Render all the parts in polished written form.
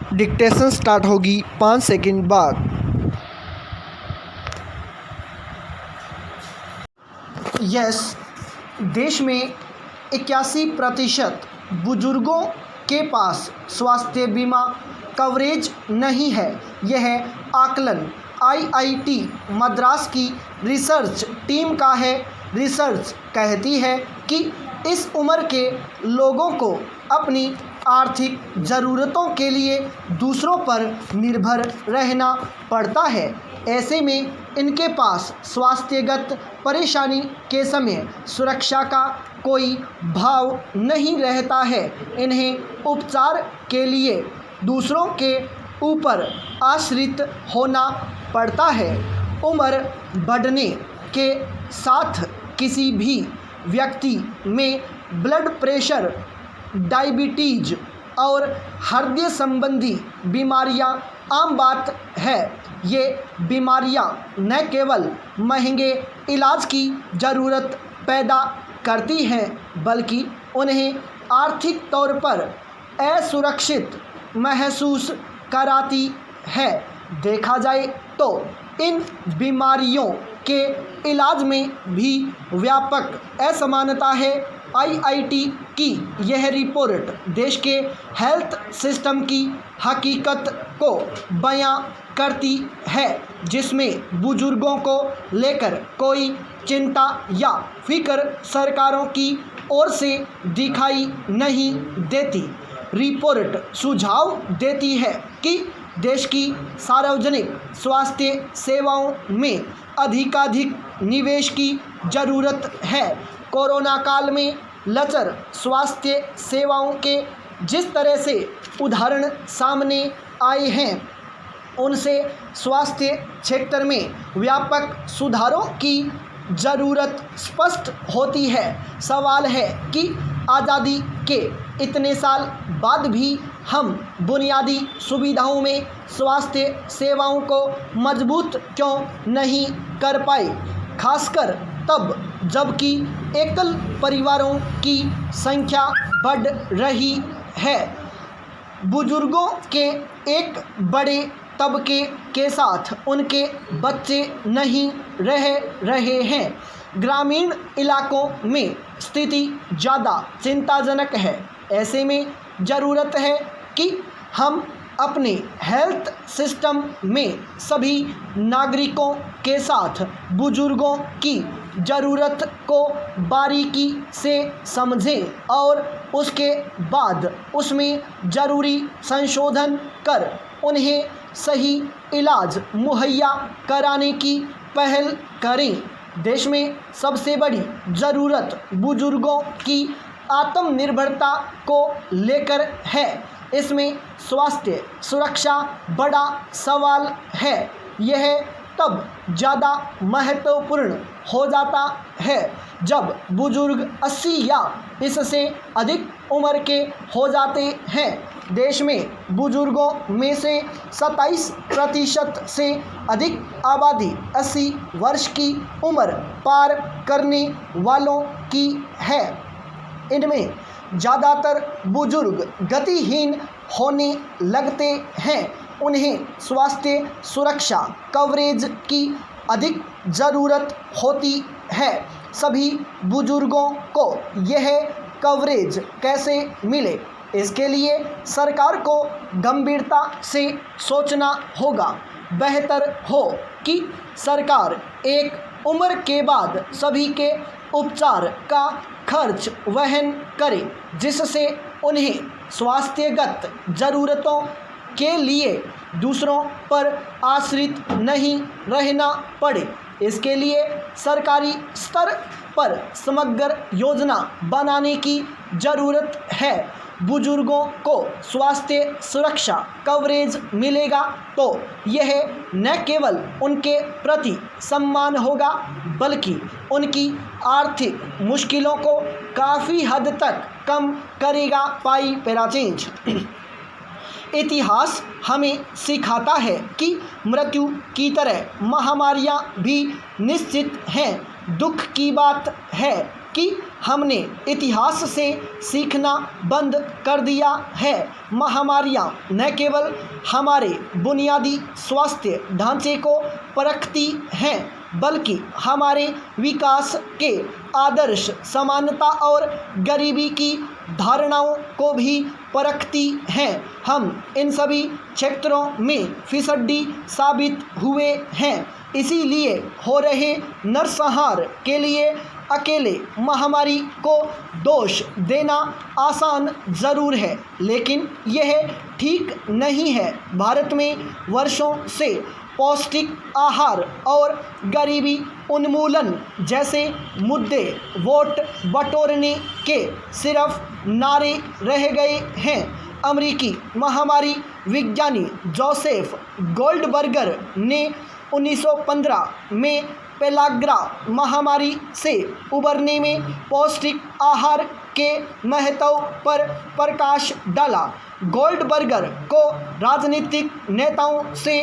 Dictation start होगी 5 second बाद। Yes, देश में 81% बुजुर्गों के पास स्वास्थ्य बीमा कवरेज नहीं है। यह आकलन आईआईटी मद्रास की रिसर्च टीम का है। रिसर्च कहती है कि इस उम्र के लोगों को अपनी आर्थिक ज़रूरतों के लिए दूसरों पर निर्भर रहना पड़ता है। ऐसे में इनके पास स्वास्थ्यगत परेशानी के समय सुरक्षा का कोई भाव नहीं रहता है। इन्हें उपचार के लिए दूसरों के ऊपर आश्रित होना पड़ता है। उम्र बढ़ने के साथ किसी भी व्यक्ति में ब्लड प्रेशर, डायबिटीज और हृदय संबंधी बीमारियां आम बात है। ये बीमारियां न केवल महंगे इलाज की ज़रूरत पैदा करती हैं, बल्कि उन्हें आर्थिक तौर पर असुरक्षित महसूस कराती है। देखा जाए तो इन बीमारियों के इलाज में भी व्यापक असमानता है। आईआईटी की यह रिपोर्ट देश के हेल्थ सिस्टम की हकीकत को बयां करती है, जिसमें बुजुर्गों को लेकर कोई चिंता या फिक्र सरकारों की ओर से दिखाई नहीं देती। रिपोर्ट सुझाव देती है कि देश की सार्वजनिक स्वास्थ्य सेवाओं में अधिकाधिक निवेश की ज़रूरत है। कोरोना काल में लचर स्वास्थ्य सेवाओं के जिस तरह से उदाहरण सामने आए हैं, उनसे स्वास्थ्य क्षेत्र में व्यापक सुधारों की ज़रूरत स्पष्ट होती है। सवाल है कि आज़ादी के इतने साल बाद भी हम बुनियादी सुविधाओं में स्वास्थ्य सेवाओं को मजबूत क्यों नहीं कर पाए, खासकर तब जबकि एकल परिवारों की संख्या बढ़ रही है। बुजुर्गों के एक बड़े तबके के साथ उनके बच्चे नहीं रह रहे हैं। ग्रामीण इलाकों में स्थिति ज़्यादा चिंताजनक है। ऐसे में ज़रूरत है कि हम अपने हेल्थ सिस्टम में सभी नागरिकों के साथ बुजुर्गों की ज़रूरत को बारीकी से समझें और उसके बाद उसमें ज़रूरी संशोधन कर उन्हें सही इलाज मुहैया कराने की पहल करें। देश में सबसे बड़ी ज़रूरत बुजुर्गों की आत्मनिर्भरता को लेकर है। इसमें स्वास्थ्य सुरक्षा बड़ा सवाल है। यह तब ज़्यादा महत्वपूर्ण हो जाता है जब बुजुर्ग 80 या इससे अधिक उम्र के हो जाते हैं। देश में बुजुर्गों में से 27% से अधिक आबादी 80 वर्ष की उम्र पार करने वालों की है। इनमें ज़्यादातर बुजुर्ग गतिहीन होने लगते हैं। उन्हें स्वास्थ्य सुरक्षा कवरेज की अधिक ज़रूरत होती है। सभी बुजुर्गों को यह कवरेज कैसे मिले, इसके लिए सरकार को गंभीरता से सोचना होगा। बेहतर हो कि सरकार एक उम्र के बाद सभी के उपचार का खर्च वहन करे, जिससे उन्हें स्वास्थ्यगत ज़रूरतों के लिए दूसरों पर आश्रित नहीं रहना पड़े। इसके लिए सरकारी स्तर पर समग्र योजना बनाने की ज़रूरत है। बुजुर्गों को स्वास्थ्य सुरक्षा कवरेज मिलेगा तो यह न केवल उनके प्रति सम्मान होगा, बल्कि उनकी आर्थिक मुश्किलों को काफ़ी हद तक कम करेगा। पाई पैराचेंज। इतिहास हमें सिखाता है कि मृत्यु की तरह महामारियां भी निश्चित हैं। दुख की बात है कि हमने इतिहास से सीखना बंद कर दिया है। महामारियां न केवल हमारे बुनियादी स्वास्थ्य ढांचे को परखती हैं, बल्कि हमारे विकास के आदर्श, समानता और गरीबी की धारणाओं को भी परखती हैं। हम इन सभी क्षेत्रों में फिसड्डी साबित हुए हैं। इसीलिए हो रहे नरसंहार के लिए अकेले महामारी को दोष देना आसान ज़रूर है, लेकिन यह ठीक नहीं है। भारत में वर्षों से पौष्टिक आहार और गरीबी उन्मूलन जैसे मुद्दे वोट बटोरने के सिर्फ नारे रह गए हैं। अमेरिकी महामारी विज्ञानी जोसेफ गोल्डबर्गर ने 1915 में पेलाग्रा महामारी से उबरने में पौष्टिक आहार के महत्व पर प्रकाश डाला। गोल्डबर्गर को राजनीतिक नेताओं से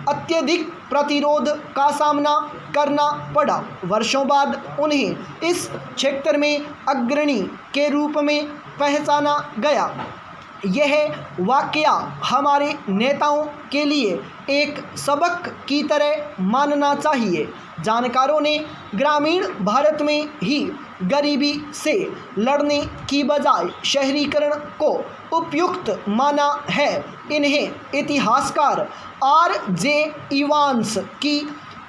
अत्यधिक प्रतिरोध का सामना करना पड़ा। वर्षों बाद उन्हें इस क्षेत्र में अग्रणी के रूप में पहचाना गया। यह वाकया हमारे नेताओं के लिए एक सबक की तरह मानना चाहिए। जानकारों ने ग्रामीण भारत में ही गरीबी से लड़ने की बजाय शहरीकरण को उपयुक्त माना है। इन्हें इतिहासकार R.J. इवांस की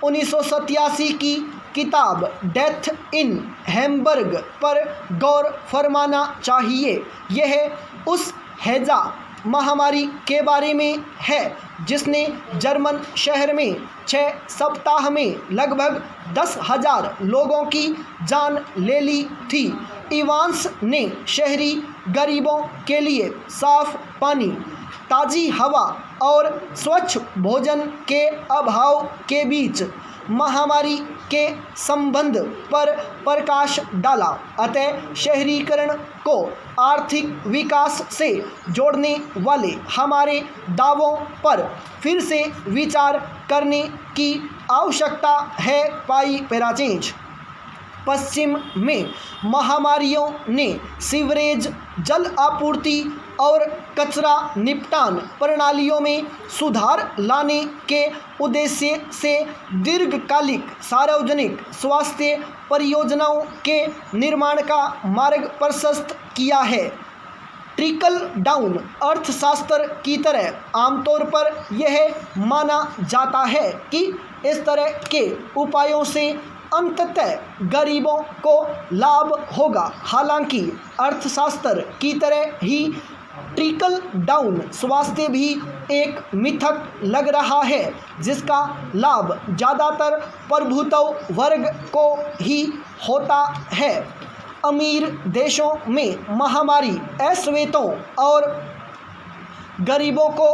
1987 की किताब डेथ इन हैम्बर्ग पर गौर फरमाना चाहिए। यह उस हैजा महामारी के बारे में है जिसने जर्मन शहर में 6 सप्ताह में लगभग 10,000 लोगों की जान ले ली थी। इवांस ने शहरी गरीबों के लिए साफ पानी, ताज़ी हवा और स्वच्छ भोजन के अभाव के बीच महामारी के संबंध पर प्रकाश डाला। अतः शहरीकरण को आर्थिक विकास से जोड़ने वाले हमारे दावों पर फिर से विचार करने की आवश्यकता है। पाई पैराचेंज पश्चिम में महामारियों ने सीवरेज, जल आपूर्ति और कचरा निपटान प्रणालियों में सुधार लाने के उद्देश्य से दीर्घकालिक सार्वजनिक स्वास्थ्य परियोजनाओं के निर्माण का मार्ग प्रशस्त किया है। ट्रिकल डाउन अर्थशास्त्र की तरह आमतौर पर यह माना जाता है कि इस तरह के उपायों से अंततः गरीबों को लाभ होगा। हालांकि अर्थशास्त्र की तरह ही ट्रिकल डाउन स्वास्थ्य भी एक मिथक लग रहा है, जिसका लाभ ज़्यादातर प्रभुत्व वर्ग को ही होता है। अमीर देशों में महामारी अश्वेतों और गरीबों को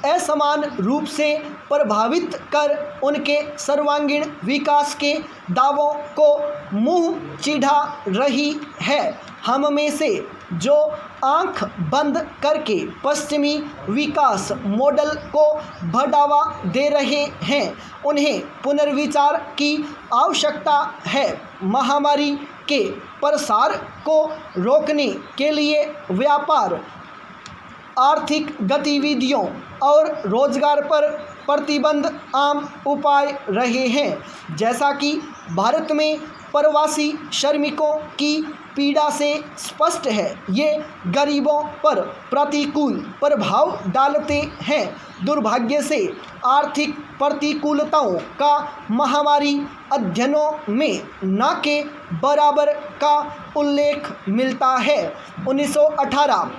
असमान रूप से प्रभावित कर उनके सर्वांगीण विकास के दावों को मुंह चिढ़ा रही है। हम में से जो आंख बंद करके पश्चिमी विकास मॉडल को बढ़ावा दे रहे हैं, उन्हें पुनर्विचार की आवश्यकता है। महामारी के प्रसार को रोकने के लिए व्यापार, आर्थिक गतिविधियों और रोजगार पर प्रतिबंध आम उपाय रहे हैं। जैसा कि भारत में प्रवासी श्रमिकों की पीड़ा से स्पष्ट है, ये गरीबों पर प्रतिकूल प्रभाव डालते हैं। दुर्भाग्य से आर्थिक प्रतिकूलताओं का महामारी अध्ययनों में न के बराबर का उल्लेख मिलता है। 1918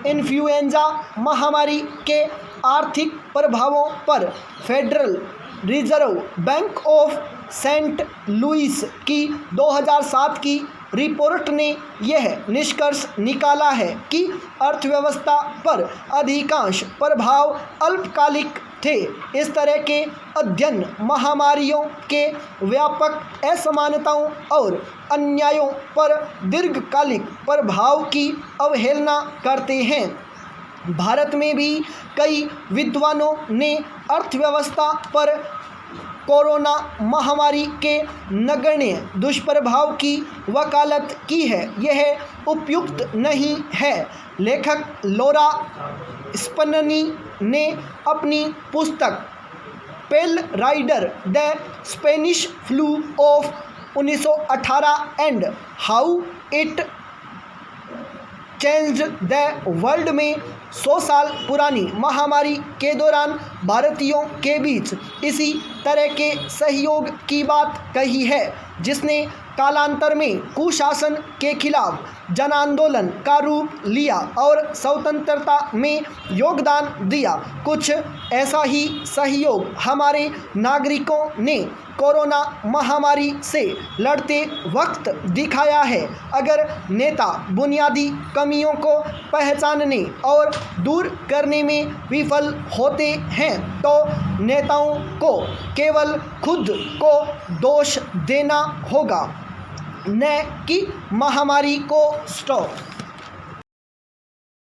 इन्फ्लुएंजा महामारी के आर्थिक प्रभावों पर Federal Reserve Bank of Saint Louis की 2007 की रिपोर्ट ने यह निष्कर्ष निकाला है कि अर्थव्यवस्था पर अधिकांश प्रभाव अल्पकालिक थे। इस तरह के अध्ययन महामारियों के व्यापक असमानताओं और अन्यायों पर दीर्घकालिक प्रभाव की अवहेलना करते हैं। भारत में भी कई विद्वानों ने अर्थव्यवस्था पर कोरोना महामारी के नगण्य दुष्प्रभाव की वकालत की है, यह उपयुक्त नहीं है। लेखक लॉरा स्पिननी ने अपनी पुस्तक Pale Rider the Spanish flu of 1918 and how it changed the world में 100 साल पुरानी महामारी के दौरान भारतीयों के बीच इसी तरह के सहयोग की बात कही है, जिसने कालांतर में कुशासन के खिलाफ जन आंदोलन का रूप लिया और स्वतंत्रता में योगदान दिया। कुछ ऐसा ही सहयोग हमारे नागरिकों ने कोरोना महामारी से लड़ते वक्त दिखाया है। अगर नेता बुनियादी कमियों को पहचानने और दूर करने में विफल होते हैं तो नेताओं को केवल खुद को दोष देना होगा, न कि महामारी को स्टॉप